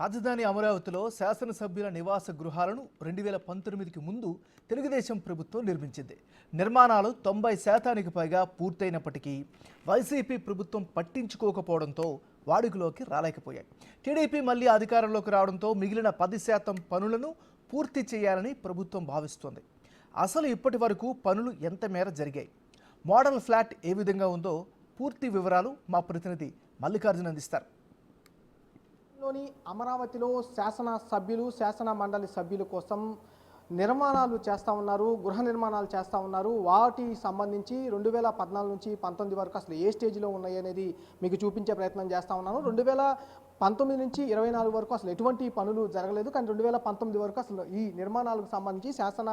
రాజధాని అమరావతిలో శాసనసభ్యుల నివాస గృహాలను 2019కి ముందు తెలుగుదేశం ప్రభుత్వం నిర్మించింది. నిర్మాణాలు 90% పైగా పూర్తయినప్పటికీ వైసీపీ ప్రభుత్వం పట్టించుకోకపోవడంతో వాడుకలోకి రాలేకపోయాయి. టీడీపీ మళ్లీ అధికారంలోకి రావడంతో మిగిలిన 10% పనులను పూర్తి చేయాలని ప్రభుత్వం భావిస్తోంది. అసలు ఇప్పటి వరకు పనులు ఎంత మేర జరిగాయి, మోడల్ ఫ్లాట్ ఏ విధంగా ఉందో పూర్తి వివరాలు మా ప్రతినిధి మల్లికార్జున అందిస్తారు. అమరావతిలో శాసన సభ్యులు శాసన మండలి సభ్యుల కోసం నిర్మాణాలు చేస్తూ ఉన్నారు, గృహ నిర్మాణాలు చేస్తూ ఉన్నారు. వాటికి సంబంధించి 2014 నుంచి 19 వరకు అసలు ఏ స్టేజ్లో ఉన్నాయి అనేది మీకు చూపించే ప్రయత్నం చేస్తూ ఉన్నాను. 2019 నుంచి 24 వరకు అసలు ఎటువంటి పనులు జరగలేదు. కానీ 2019 వరకు అసలు ఈ నిర్మాణాలకు సంబంధించి శాసన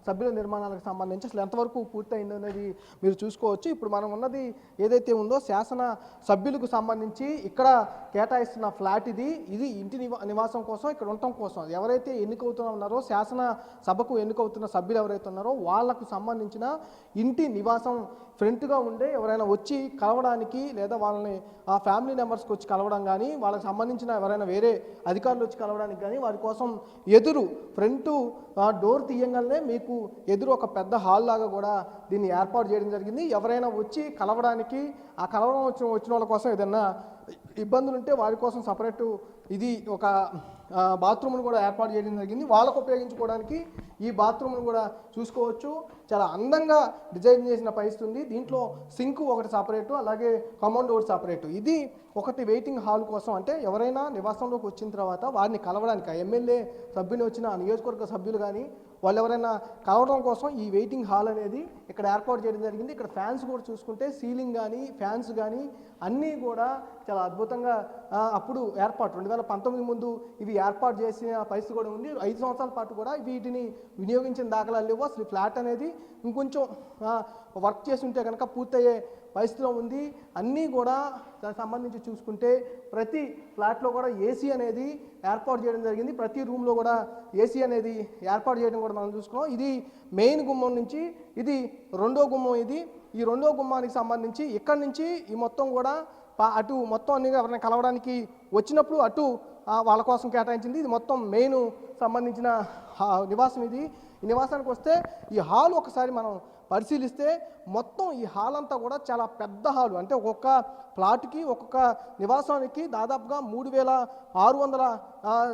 సభ్యుల నిర్మాణాలకు సంబంధించి అసలు ఎంతవరకు పూర్తయింది అనేది మీరు చూసుకోవచ్చు. ఇప్పుడు మనం ఉన్నది ఏదైతే ఉందో శాసన సభ్యులకు సంబంధించి ఇక్కడ కేటాయిస్తున్న ఫ్లాట్ ఇది ఇంటి నివాసం కోసం, ఇక్కడ ఉండటం కోసం ఎవరైతే ఎన్నికవుతున్నా ఉన్నారో శాసన సభకు ఎన్నికవుతున్న సభ్యులు ఎవరైతే ఉన్నారో వాళ్లకు సంబంధించిన ఇంటి నివాసం ఫ్రంట్గా ఉండే ఎవరైనా వచ్చి కలవడానికి లేదా వాళ్ళని ఆ ఫ్యామిలీ మెంబర్స్కి వచ్చి కలవడం కానీ, వాళ్ళకి సంబంధించిన ఎవరైనా వేరే అధికారులు వచ్చి కలవడానికి కానీ వారి కోసం ఎదురు ఫ్రంట్ డోర్ తీయంగానే మీకు ఎదురు ఒక పెద్ద హాల్ లాగా కూడా దీన్ని ఏర్పాటు చేయడం జరిగింది. ఎవరైనా వచ్చి కలవడానికి ఆ కలవడం వచ్చిన వాళ్ళ కోసం ఏదైనా ఇబ్బందులు ఉంటే వారి కోసం సపరేటు ఇది ఒక బాత్రూమ్ను కూడా ఏర్పాటు చేయడం జరిగింది. వాళ్ళకు ఉపయోగించుకోవడానికి ఈ బాత్రూమ్ను కూడా చూసుకోవచ్చు. చాలా అందంగా డిజైన్ చేసిన పరిస్థితి ఉంది. దీంట్లో సింక్ ఒకటి సపరేటు, అలాగే కమౌండ్ ఒకటి సపరేటు. ఇది ఒకటి వెయిటింగ్ హాల్ కోసం, అంటే ఎవరైనా నివాసంలోకి వచ్చిన తర్వాత వారిని కలవడానికి ఎమ్మెల్యే సభ్యులు వచ్చిన నియోజకవర్గ సభ్యులు కానీ వాళ్ళు ఎవరైనా కలవడం కోసం ఈ వెయిటింగ్ హాల్ అనేది ఇక్కడ ఏర్పాటు చేయడం జరిగింది. ఇక్కడ ఫ్యాన్స్ కూడా చూసుకుంటే సీలింగ్ కానీ ఫ్యాన్స్ కానీ అన్నీ కూడా చాలా అద్భుతంగా అప్పుడు ఏర్పాటు 2019 ముందు ఇవి ఏర్పాటు చేసిన పరిస్థితి కూడా ఉంది. 5 సంవత్సరాల పాటు కూడా వీటిని వినియోగించిన దాఖలాలు లేవు. అసలు ఫ్లాట్ అనేది ఇంకొంచెం వర్క్ చేసి ఉంటే కనుక పూర్తయ్యే పరిస్థితిలో ఉంది. అన్నీ కూడా దానికి సంబంధించి చూసుకుంటే ప్రతి ఫ్లాట్లో కూడా ఏసీ అనేది ఏర్పాటు చేయడం జరిగింది. ప్రతి రూమ్లో కూడా ఏసీ అనేది ఏర్పాటు చేయడం కూడా మనం చూసుకున్నాం. ఇది మెయిన్ గుమ్మం నుంచి ఇది రెండో గుమ్మం. ఈ రెండో గుమ్మానికి సంబంధించి ఇక్కడి నుంచి ఈ మొత్తం కూడా అటు మొత్తం అన్ని ఎవరైనా కలవడానికి వచ్చినప్పుడు అటు వాళ్ళ కోసం కేటాయించింది. ఇది మొత్తం మెయిన్ సంబంధించిన నివాసం. ఈ నివాసానికి వస్తే ఈ హాల్ ఒకసారి మనం పరిశీలిస్తే మొత్తం ఈ హాల్ అంతా కూడా చాలా పెద్ద హాలు. అంటే ఒక్కొక్క ప్లాట్కి ఒక్కొక్క నివాసానికి దాదాపుగా 3600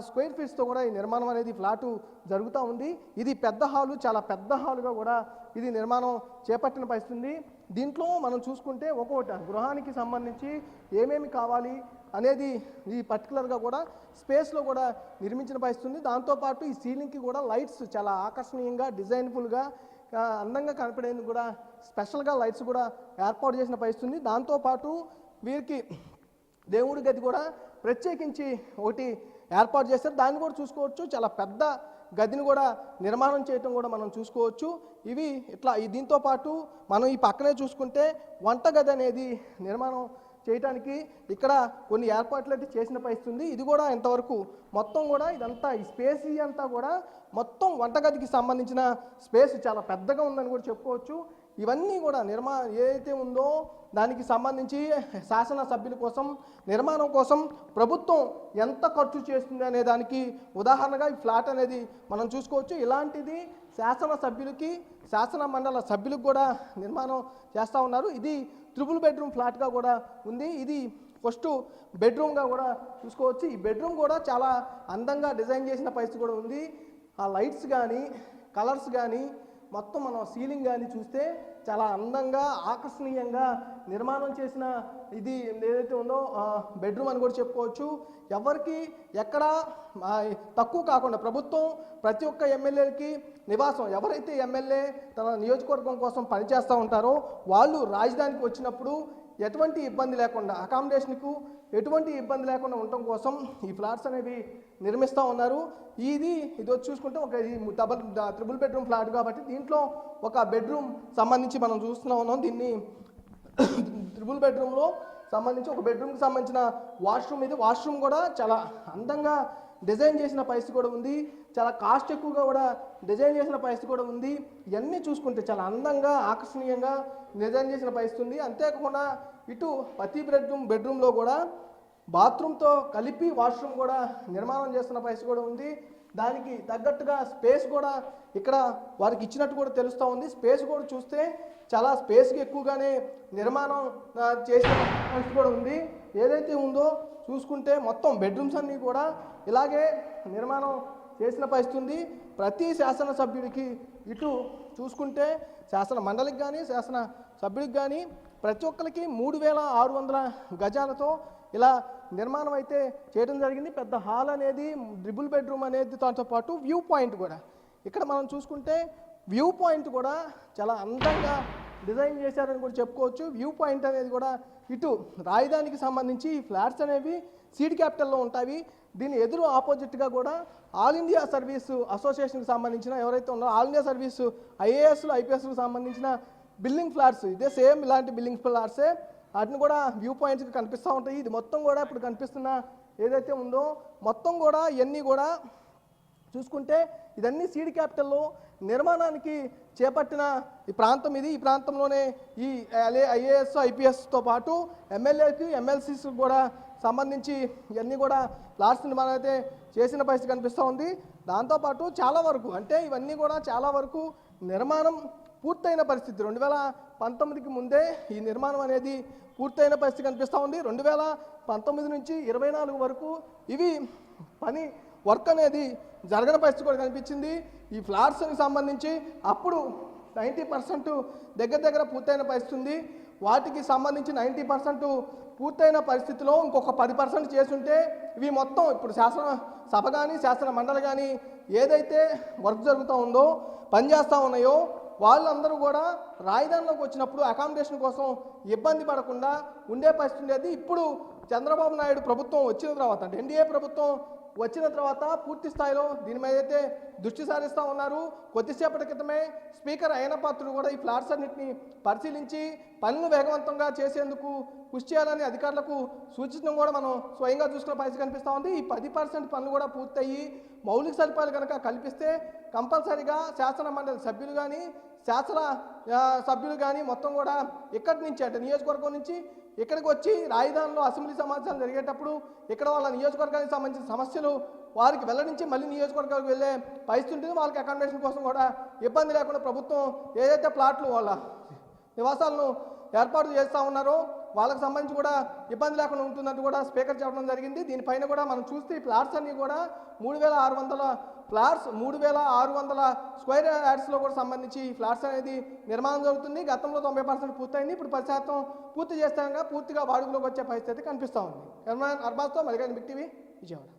స్క్వేర్ ఫీట్స్తో కూడా ఈ నిర్మాణం అనేది ఫ్లాటు జరుగుతూ ఉంది. ఇది పెద్ద హాలు, చాలా పెద్ద హాలుగా కూడా ఇది నిర్మాణం చేపట్టిన పరిస్థితి. దీంట్లో మనం చూసుకుంటే ఒక్కొక్కటి గృహానికి సంబంధించి ఏమేమి కావాలి అనేది ఈ పర్టికులర్గా కూడా స్పేస్లో కూడా నిర్మించిన పరిస్థితి. దాంతోపాటు ఈ సీలింగ్కి కూడా లైట్స్ చాలా ఆకర్షణీయంగా డిజైన్ఫుల్గా అందంగా కనపడేందుకు కూడా స్పెషల్గా లైట్స్ కూడా ఏర్పాటు చేసిన పరిస్థితి. దాంతోపాటు వీరికి దేవుడి గది కూడా ప్రత్యేకించి ఒకటి ఏర్పాటు చేస్తారు. దాన్ని కూడా చూసుకోవచ్చు. చాలా పెద్ద గదిని కూడా నిర్మాణం చేయటం కూడా మనం చూసుకోవచ్చు. ఇవి ఇట్లా దీంతో పాటు మనం ఈ పక్కనే చూసుకుంటే వంటగది అనేది నిర్మాణం చేయడానికి ఇక్కడ కొన్ని ఏర్పాట్లు అయితే చేసిన పరిస్థితి. ఇది కూడా ఎంతవరకు మొత్తం కూడా ఇదంతా ఈ స్పేస్ అంతా కూడా మొత్తం వంటగదికి సంబంధించిన స్పేస్ చాలా పెద్దగా ఉందని కూడా చెప్పుకోవచ్చు. ఇవన్నీ కూడా ఏదైతే ఉందో దానికి సంబంధించి శాసన సభ్యుల కోసం నిర్మాణం కోసం ప్రభుత్వం ఎంత ఖర్చు చేస్తుంది అనే దానికి ఉదాహరణగా ఈ ఫ్లాట్ అనేది మనం చూసుకోవచ్చు. ఇలాంటిది శాసన సభ్యులకి శాసన మండల సభ్యులకు కూడా నిర్మాణం చేస్తూ ఉన్నారు. ఇది 3 బెడ్రూమ్ ఫ్లాట్గా కూడా ఉంది. ఇది ఫస్ట్ బెడ్రూమ్గా కూడా చూసుకోవచ్చు. ఈ బెడ్రూమ్ కూడా చాలా అందంగా డిజైన్ చేసిన పరిస్థితి కూడా ఉంది. ఆ లైట్స్ కానీ కలర్స్ కానీ మొత్తం మనం సీలింగ్ కానీ చూస్తే చాలా అందంగా ఆకర్షణీయంగా నిర్మాణం చేసిన ఇది ఏదైతే ఉందో బెడ్రూమ్ అని కూడా చెప్పుకోవచ్చు. ఎవరికి ఎక్కడ తక్కువ కాకుండా ప్రభుత్వం ప్రతి ఒక్క ఎమ్మెల్యేకి నివాసం, ఎవరైతే ఎమ్మెల్యే తన నియోజకవర్గం కోసం పనిచేస్తూ ఉంటారో వాళ్ళు రాజధానికి వచ్చినప్పుడు ఎటువంటి ఇబ్బంది లేకుండా అకామిడేషన్కు ఎటువంటి ఇబ్బంది లేకుండా ఉండటం కోసం ఈ ఫ్లాట్స్ అనేవి నిర్మిస్తూ ఉన్నారు. ఇది వచ్చి చూసుకుంటే ఒక 3 బెడ్రూమ్ ఫ్లాట్ కాబట్టి దీంట్లో ఒక బెడ్రూమ్ సంబంధించి మనం చూస్తూ ఉన్నాం. దీన్ని 3 బెడ్రూమ్లో సంబంధించి ఒక బెడ్రూమ్కి సంబంధించిన వాష్రూమ్. ఇది వాష్రూమ్ కూడా చాలా అందంగా డిజైన్ చేసిన పరిస్థితి కూడా ఉంది. చాలా కాస్ట్ ఎక్కువగా కూడా డిజైన్ చేసిన పరిస్థితి కూడా ఉంది. ఇవన్నీ చూసుకుంటే చాలా అందంగా ఆకర్షణీయంగా డిజైన్ చేసిన పరిస్థితి ఉంది. అంతేకాకుండా ఇటు ప్రతి బెడ్రూమ్లో కూడా బాత్రూమ్తో కలిపి వాష్రూమ్ కూడా నిర్మాణం చేస్తున్న పరిస్థితి కూడా ఉంది. దానికి తగ్గట్టుగా స్పేస్ కూడా ఇక్కడ వారికి ఇచ్చినట్టు కూడా తెలుస్తూ ఉంది. స్పేస్ కూడా చూస్తే చాలా స్పేస్కి ఎక్కువగానే నిర్మాణం చేసిన పరిస్థితి కూడా ఉంది. ఏదైతే ఉందో చూసుకుంటే మొత్తం బెడ్రూమ్స్ అన్నీ కూడా ఇలాగే నిర్మాణం చేసిన పరిస్థితి ఉంది. ప్రతి శాసనసభ్యుడికి ఇటు చూసుకుంటే శాసన మండలికి కానీ శాసన సభ్యుడికి కానీ ప్రతి ఒక్కరికి 3600 గజాలతో ఇలా నిర్మాణం అయితే చేయడం జరిగింది. పెద్ద హాల్ అనేది, ట్రిపుల్ బెడ్రూమ్ అనేది, దాంతో పాటు వ్యూ పాయింట్ కూడా ఇక్కడ మనం చూసుకుంటే వ్యూ పాయింట్ కూడా చాలా అందంగా డిజైన్ చేశారని కూడా చెప్పుకోవచ్చు. వ్యూ పాయింట్ అనేది కూడా ఇటు రాజధానికి సంబంధించి ఈ ఫ్లాట్స్ అనేవి సీడ్ క్యాపిటల్లో ఉంటాయి. దీని ఎదురు ఆపోజిట్గా కూడా ఆల్ ఇండియా సర్వీస్ అసోసియేషన్కి సంబంధించిన ఎవరైతే ఉన్నారో ఆల్ ఇండియా సర్వీస్ ఐఏఎస్లు ఐపీఎస్లకు సంబంధించిన బిల్డింగ్ ఫ్లాట్స్, ఇదే సేమ్ ఇలాంటి బిల్డింగ్ ఫ్లాట్సే, వాటిని కూడా వ్యూ పాయింట్స్కి కనిపిస్తూ ఉంటాయి. ఇది మొత్తం కూడా ఇప్పుడు కనిపిస్తున్న ఏదైతే ఉందో మొత్తం కూడా ఇవన్నీ కూడా చూసుకుంటే ఇదన్నీ సీడ్ క్యాపిటల్లో నిర్మాణానికి చేపట్టిన ఈ ప్రాంతం ఇది. ఈ ప్రాంతంలోనే ఈ ఐఏఎస్ ఐపీఎస్తో పాటు ఎమ్మెల్యేకి ఎమ్మెల్సీస్ కూడా సంబంధించి ఇవన్నీ కూడా ఫ్లాట్స్ నిర్మాణం అయితే చేసిన పరిస్థితి కనిపిస్తూ ఉంది. దాంతోపాటు చాలా వరకు అంటే ఇవన్నీ కూడా చాలా వరకు నిర్మాణం పూర్తయిన పరిస్థితి. 2019కి ముందే ఈ నిర్మాణం అనేది పూర్తయిన పరిస్థితి కనిపిస్తూ ఉంది. 2019 నుంచి 24 వరకు ఇవి పని వర్క్ అనేది జరగని పరిస్థితి కూడా కనిపించింది. ఈ ఫ్లాట్స్కి సంబంధించి అప్పుడు 90% దగ్గర పూర్తయిన పరిస్థితి ఉంది. వాటికి సంబంధించి 90% పూర్తయిన పరిస్థితిలో ఇంకొక 10% చేసుంటే ఇవి మొత్తం ఇప్పుడు శాసన సభ కానీ శాసన మండలి కానీ ఏదైతే వర్క్ జరుగుతూ ఉందో పనిచేస్తూ ఉన్నాయో వాళ్ళందరూ కూడా రాజధానిలోకి వచ్చినప్పుడు అకామిడేషన్ కోసం ఇబ్బంది పడకుండా ఉండే పరిస్థితి ఉండేది. ఇప్పుడు చంద్రబాబు నాయుడు ప్రభుత్వం వచ్చిన తర్వాత అంటే ఎన్డీఏ ప్రభుత్వం వచ్చిన తర్వాత పూర్తి స్థాయిలో దీని మీద అయితే దృష్టి సారిస్తూ ఉన్నారు. కొద్దిసేపటి క్రితమే స్పీకర్ అయ్యన్న పాత్రుడు కూడా ఈ ఫ్లాట్స్ అన్నింటినీ పరిశీలించి పనులు వేగవంతంగా చేసేందుకు కృషి చేయాలని అధికారులకు సూచించడం కూడా మనం స్వయంగా చూసుకున్న పరిస్థితి కనిపిస్తూ ఉంది. ఈ 10% పనులు కూడా పూర్తయ్యి మౌలిక సదుపాయాలు కనుక కల్పిస్తే కంపల్సరీగా శాసన మండలి సభ్యులు కానీ శాసన సభ్యులు కానీ మొత్తం కూడా ఇక్కడి నుంచి అంటే నియోజకవర్గం నుంచి ఇక్కడికి వచ్చి రాజధానిలో అసెంబ్లీ సమావేశాలు జరిగేటప్పుడు ఇక్కడ వాళ్ళ నియోజకవర్గానికి సంబంధించిన సమస్యలు వారికి వెల్లడించి మళ్ళీ నియోజకవర్గాలకు వెళ్ళే పరిస్థితి ఉంటుంది. వాళ్ళకి అకామిడేషన్ కోసం కూడా ఇబ్బంది లేకుండా ప్రభుత్వం ఏదైతే ప్లాట్లు వాళ్ళ నివాసాలను ఏర్పాటు చేస్తూ ఉన్నారో వాళ్ళకి సంబంధించి కూడా ఇబ్బంది లేకుండా ఉంటుందంటూ కూడా స్పీకర్ చెప్పడం జరిగింది. దీనిపైన కూడా మనం చూస్తే ఈ ఫ్లాట్స్ అన్నీ కూడా 3600 ఫ్లాట్స్ 3600 స్క్వేర్ యార్డ్స్లో కూడా సంబంధించి ఈ ఫ్లాట్స్ అనేది నిర్మాణం జరుగుతుంది. గతంలో 90% పూర్తయింది. ఇప్పుడు 10% పూర్తి చేస్తాక పూర్తిగా వాడుకలోకి వచ్చే పరిస్థితి కనిపిస్తూ ఉంది. అర్బాస్తో మల్లికార్జున బిగ్ టీవీ విజయవాడ.